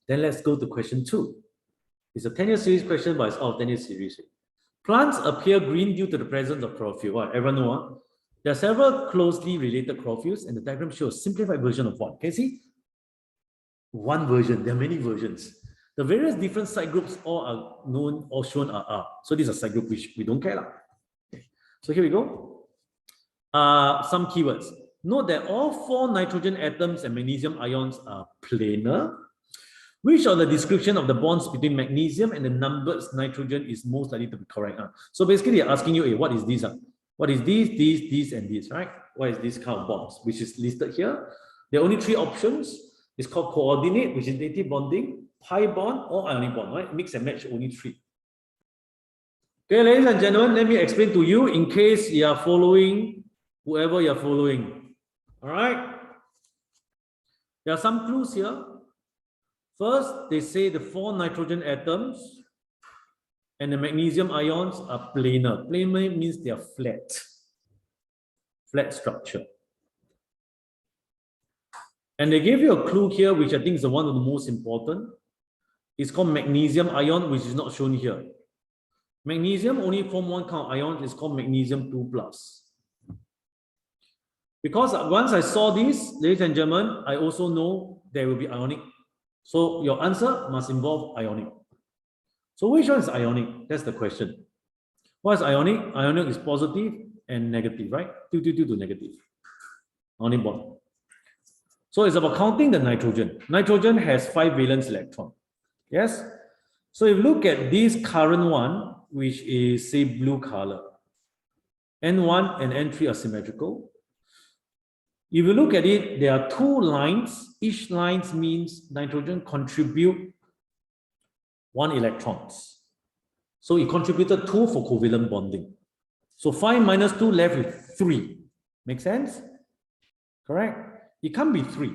Then let's go to question 2. It's a 10-year series question, but it's all 10-year series. Plants appear green due to the presence of chlorophyll. What? Everyone know what? There are several closely related chlorophylls, and the diagram shows a simplified version of one. Can you see? One version. There are many versions. The various different side groups all are known or shown are R. So these are side groups which we don't care. Okay. So here we go. Some keywords. Note that all 4 nitrogen atoms and magnesium ions are planar. Which of the description of the bonds between magnesium and the numbered nitrogen is most likely to be correct? So basically, they're asking you, hey, what is this? What is this, and this, right? What is this kind of bonds, which is listed here? There are only 3 options. It's called coordinate, which is native bonding, pi bond, or ionic bond, right? Mix and match, only 3. Okay, ladies and gentlemen, let me explain to you in case you are following whoever you are following. All right? There are some clues here. First, they say the 4 nitrogen atoms and the magnesium ions are planar. Planar means they are flat. Flat structure. And they gave you a clue here, which I think is one of the most important. It's called magnesium ion, which is not shown here. Magnesium only form one kind of ion. It's called magnesium 2+. Because once I saw this, ladies and gentlemen, I also know there will be ionic. So your answer must involve ionic. So which one is ionic? That's the question. What is ionic? Ionic is positive and negative, right? 2 to negative. Ionic bond. So it's about counting the nitrogen. Nitrogen has 5 valence electrons. Yes? So if you look at this current one, which is say blue color, N1 and N3 are symmetrical. If you look at it, there are 2 lines. Each line means nitrogen contribute 1 electrons. So it contributed 2 for covalent bonding. So 5 minus 2 left with 3. Make sense? Correct? It can't be 3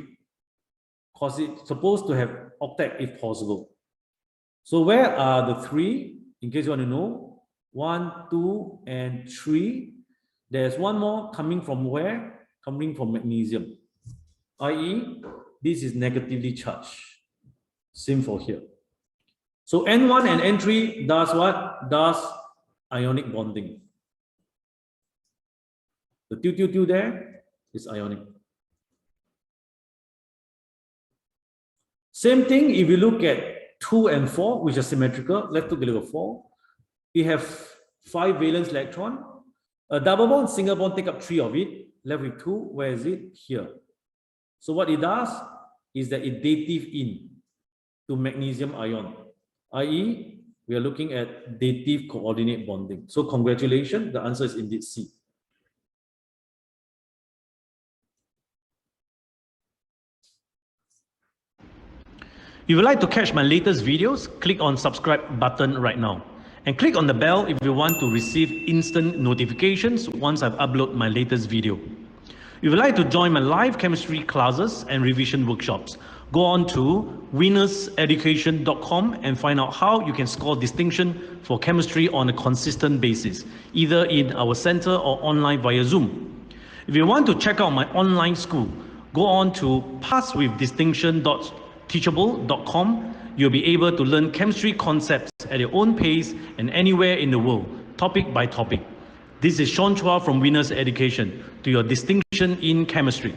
because it's supposed to have octet if possible. So where are the 3? In case you want to know, 1, 2, and 3. There's one more coming from where? Coming from magnesium, i.e., this is negatively charged. Same for here. So N1 and N3 does what? Does ionic bonding. The 2 there is ionic. Same thing if you look at 2 and 4, which are symmetrical. Let's look at level 4. We have 5 valence electron. A double bond, single bond take up 3 of it. Left with 2, where is it? Here. So what it does is that it dative in to magnesium ion, i.e., we are looking at dative coordinate bonding. So congratulations, the answer is indeed C. If you would like to catch my latest videos, click on subscribe button right now. And click on the bell if you want to receive instant notifications once I've uploaded my latest video. If you would like to join my live chemistry classes and revision workshops, go on to winnerseducation.com and find out how you can score distinction for chemistry on a consistent basis, either in our center or online via Zoom. If you want to check out my online school, go on to passwithdistinction.teachable.com. You'll be able to learn chemistry concepts at your own pace and anywhere in the world, topic by topic. This is Sean Chua from Winners Education, to your distinction in chemistry.